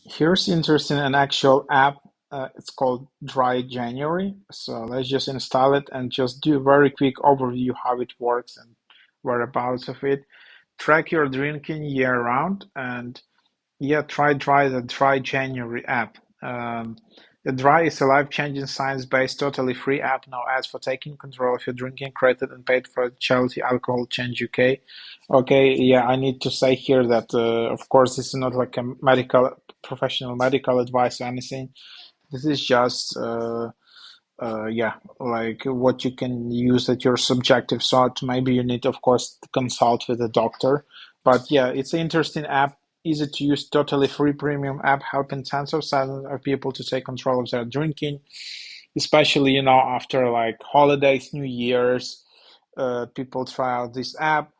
Here's interesting an actual app. It's called Dry January. So let's just install it and just do a very quick overview how it works and whereabouts of it. Track your drinking year round and yeah, try the Dry January app. The Dry is a life-changing science-based, totally free app. No ads for taking control of your drinking, created and paid for charity Alcohol Change UK. Okay, yeah, I need to say here that of course this is not like a medical, professional medical advice or anything. This is just yeah, like what you can use at your subjective thought. Maybe you need, of course, to consult with a doctor. But yeah, it's an interesting app, easy to use, totally free premium app, helping tens of thousands of people to take control of their drinking, especially, after like holidays, New Year's, people try out this app.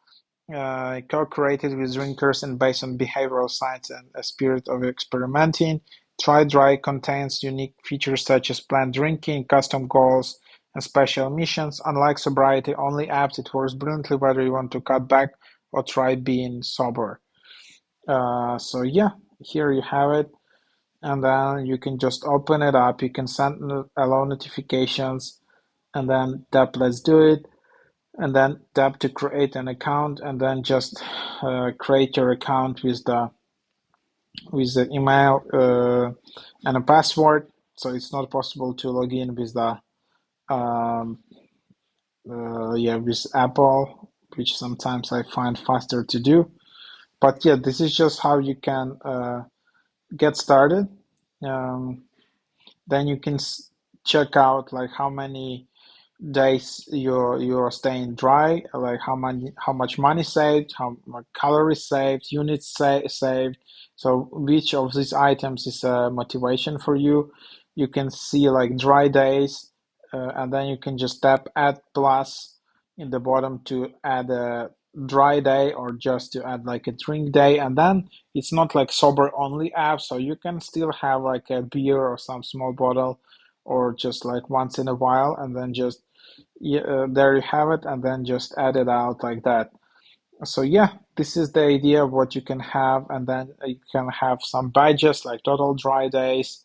Co-created with drinkers and based on behavioral science and a spirit of experimenting. Try Dry contains unique features such as planned drinking, custom goals, and special missions. Unlike sobriety-only apps, it works brilliantly whether you want to cut back or try being sober. So yeah, here you have it. And then you can just open it up. You can send allow notifications and then tap Let's Do it and then tap to create an account and then just create your account with the email and a password. So it's not possible to log in with the um, yeah, with Apple, which sometimes I find faster to do. But yeah, this is just how you can get started. um, then you can check out like how many days you're staying dry, like how much money saved, how much calories saved, units saved. So which of these items is a motivation for you? You can see like dry days, and then you can just tap add plus in the bottom to add a dry day or just to add like a drink day. And then it's not like sober only app, so you can still have like a beer or some small bottle or just like once in a while, and then just yeah, there you have it, and then just add it out like that. So yeah, this is the idea of what you can have, and then you can have some badges like total dry days,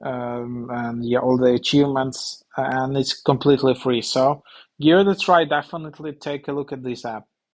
and yeah, all the achievements, and it's completely free. So give it a try. Definitely take a look at this app.